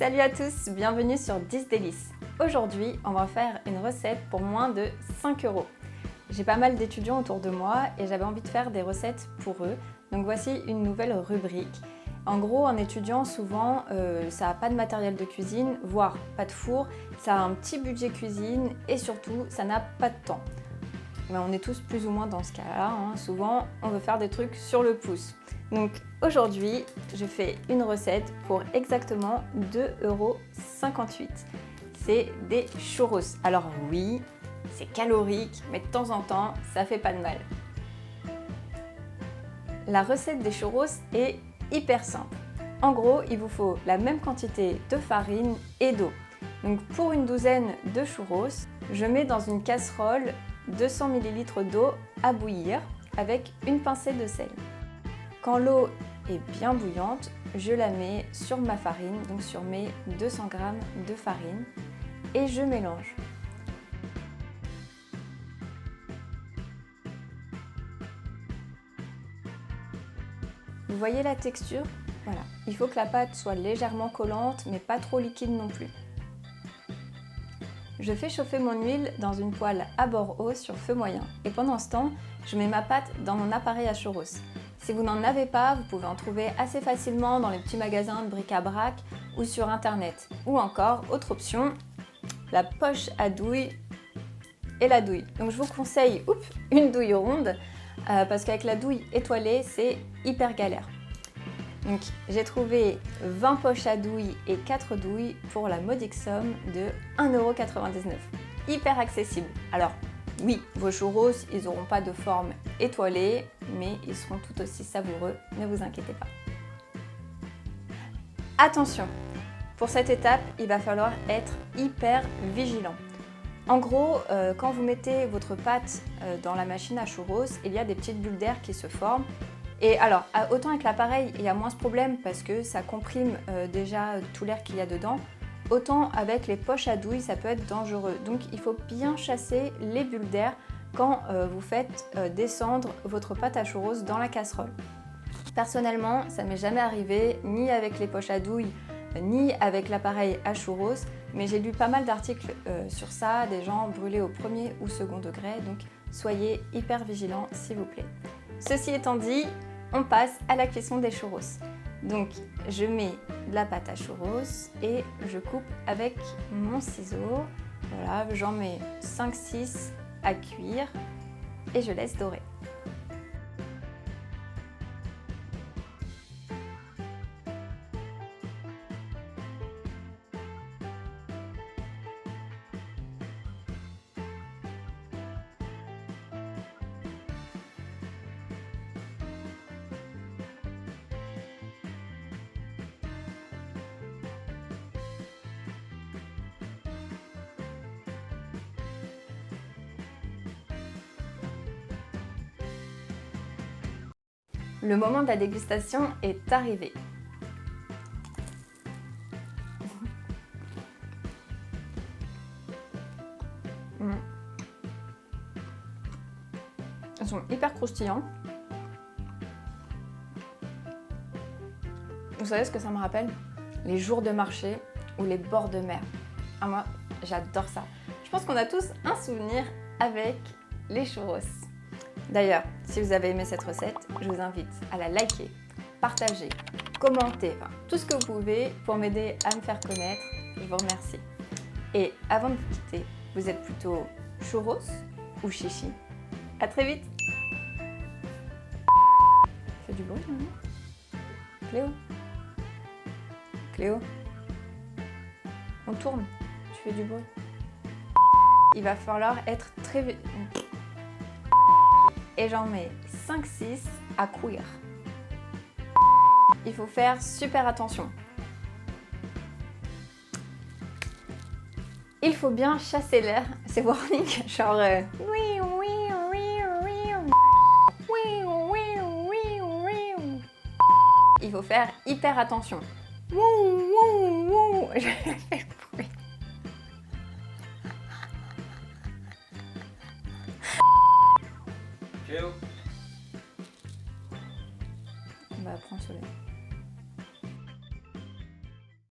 Salut à tous, bienvenue sur 10 délices. Aujourd'hui, on va faire une recette pour moins de 5 €. J'ai pas mal d'étudiants autour de moi et j'avais envie de faire des recettes pour eux. Donc voici une nouvelle rubrique. En gros, un étudiant, souvent, ça n'a pas de matériel de cuisine, voire pas de four, ça a un petit budget cuisine et surtout, ça n'a pas de temps. Mais on est tous plus ou moins dans ce cas-là, hein. Souvent, on veut faire des trucs sur le pouce. Donc aujourd'hui, je fais une recette pour exactement 2,58 €. C'est des churros. Alors oui, c'est calorique, mais de temps en temps, ça fait pas de mal. La recette des churros est hyper simple. En gros, il vous faut la même quantité de farine et d'eau. Donc pour une douzaine de churros, je mets dans une casserole 200 ml d'eau à bouillir avec une pincée de sel. Quand l'eau est bien bouillante, je la mets sur ma farine, donc sur mes 200 g de farine, et je mélange. Vous voyez la texture? Voilà, il faut que la pâte soit légèrement collante, mais pas trop liquide non plus. Je fais chauffer mon huile dans une poêle à bord haut sur feu moyen. Et pendant ce temps, je mets ma pâte dans mon appareil à churros. Si vous n'en avez pas, vous pouvez en trouver assez facilement dans les petits magasins de bric-à-brac ou sur internet. Ou encore, autre option, la poche à douille et la douille. Donc je vous conseille une douille ronde parce qu'avec la douille étoilée, c'est hyper galère. Donc j'ai trouvé 20 poches à douille et 4 douilles pour la modique somme de 1,99 €. Hyper accessible. Alors oui, vos churros, ils n'auront pas de forme étoilée, mais ils seront tout aussi savoureux, ne vous inquiétez pas. Attention, pour cette étape, il va falloir être hyper vigilant. En gros, quand vous mettez votre pâte dans la machine à churros, il y a des petites bulles d'air qui se forment. Et alors, autant avec l'appareil, il y a moins ce problème parce que ça comprime déjà tout l'air qu'il y a dedans, autant avec les poches à douille, ça peut être dangereux. Donc il faut bien chasser les bulles d'air quand vous faites descendre votre pâte à churros dans la casserole. Personnellement, ça m'est jamais arrivé, ni avec les poches à douille, ni avec l'appareil à churros, mais j'ai lu pas mal d'articles sur ça, des gens brûlés au premier ou second degré, donc soyez hyper vigilants s'il vous plaît. Ceci étant dit, on passe à la cuisson des churros. Donc je mets de la pâte à churros et je coupe avec mon ciseau. Voilà, j'en mets 5-6 à cuire et je laisse dorer. Le moment de la dégustation est arrivé. Ils sont hyper croustillants. Vous savez ce que ça me rappelle? Les jours de marché ou les bords de mer. Ah, moi, j'adore ça. Je pense qu'on a tous un souvenir avec les churros. D'ailleurs, si vous avez aimé cette recette, je vous invite à la liker, partager, commenter, enfin, tout ce que vous pouvez pour m'aider à me faire connaître. Je vous remercie. Et avant de vous quitter, vous êtes plutôt churros ou chichi? À très vite. Fais du bruit, non? Cléo? Cléo? On tourne. Tu fais du bruit. Il va falloir être très vite. Et j'en mets 5-6 à cuire. Il faut faire super attention. Il faut bien chasser l'air. C'est warning, genre oui, oui, oui, oui, oui, oui, oui, oui. Il faut faire hyper attention. Je fais le bruit. Cléo. On va prendre celui-là.